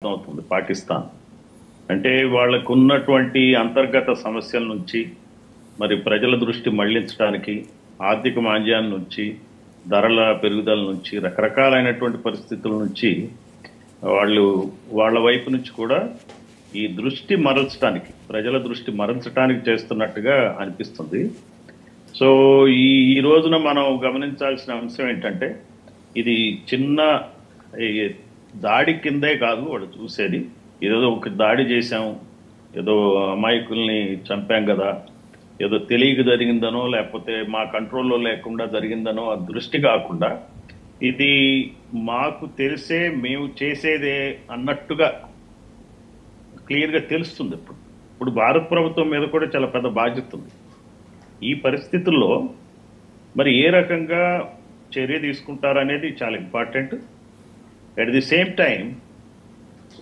అవుతుంది పాకిస్తాన్ అంటే వాళ్ళకు ఉన్నటువంటి అంతర్గత సమస్యల నుంచి మరి ప్రజల దృష్టి మళ్లించడానికి ఆర్థిక మాంద్యాల నుంచి ధరల పెరుగుదల నుంచి రకరకాలైనటువంటి పరిస్థితుల నుంచి వాళ్ళు వాళ్ళ వైపు నుంచి కూడా ఈ దృష్టి మరల్చడానికి ప్రజల దృష్టి మరల్చడానికి చేస్తున్నట్టుగా అనిపిస్తుంది. సో ఈ రోజున మనం గమనించాల్సిన అంశం ఏంటంటే ఇది చిన్న దాడి కిందే కాదు వాడు చూసేది. ఏదో ఒక దాడి చేశాం, ఏదో అమాయకుల్ని చంపాం కదా, ఏదో తెలియక జరిగిందనో లేకపోతే మా కంట్రోల్లో లేకుండా జరిగిందనో ఆ దృష్టి కాకుండా ఇది మాకు తెలిసే మేము చేసేదే అన్నట్టుగా క్లియర్గా తెలుస్తుంది. ఇప్పుడు భారత ప్రభుత్వం మీద కూడా చాలా పెద్ద బాధ్యత ఉంది. ఈ పరిస్థితుల్లో మరి ఏ రకంగా చర్య తీసుకుంటారనేది చాలా important. At the same time